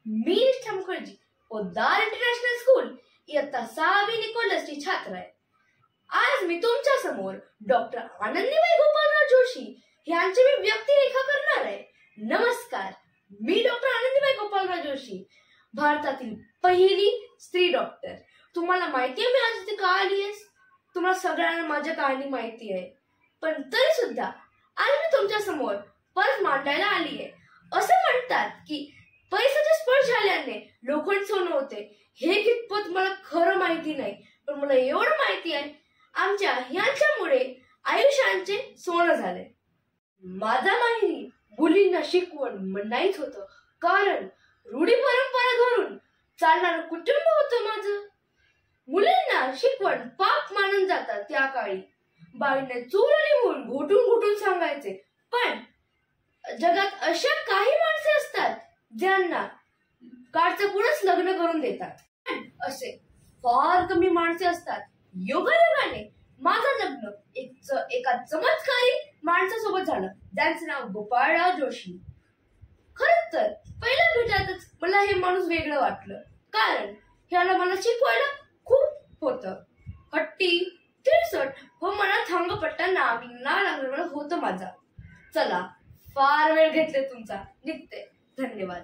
मी निष्ठा Mukherjee Poddar international school इयत्ता 6वी निकोलसची छात्र आहे। आज मी तुमच्या समोर डॉक्टर आनंदीबाई गोपाळराव जोशी यांची मी व्यक्तिरेखा करणार आहे। नमस्कार, मी डॉक्टर आनंदीबाई गोपाळराव जोशी, भारतातील पहिली स्त्री डॉक्टर। तुम्हाला माहिती आहे मी आज इथे का आली आहे? तुम्हाला सगळ्यांना माझ्या कहाणी माहिती आहे, पण तरी सुद्धा आज मी तुमच्या समोर परत मांडायला आली आहे। असं म्हणतात की पैशाचे स्पर्श झाल्याने लोखंड सोनं होते। हे कितपत मला खरं माहिती नाही, पण मला एवढं माहिती आहे आमच्या ह्यांच्यामुळे आयुष्याचे सोनं झाले। माझा माहिती मुलींना शिकवण नाहीच होतं, कारण रूढी परंपरा धरून चालणारं कुटुंब होतं माझं। मुलींना शिकवण पाप मानून जातात त्या काळी। बाईने चूल लिहून घोटून घोटून सांगायचे, पण जगात अशा काही माणसे असतात ज्यांना कारचं पुढेच लग्न करून देतात। असे फार कमी माणसे असतात। योगायोगाने माझं लग्न एका चमत्कारी माणसासोबत झालं, ज्यांचं नाव गोपाळराव जोशी। खरं तर पहिल्या भेटातच मला हे माणूस वेगळं वाटलं, कारण ह्याला मला शिकवायला खूप होतं। हट्टी, तिरसट व मला थांगपट्टा ना लागलं होतं माझा। चला, फार वेळ घेतले तुमचा, निघते। धन्यवाद।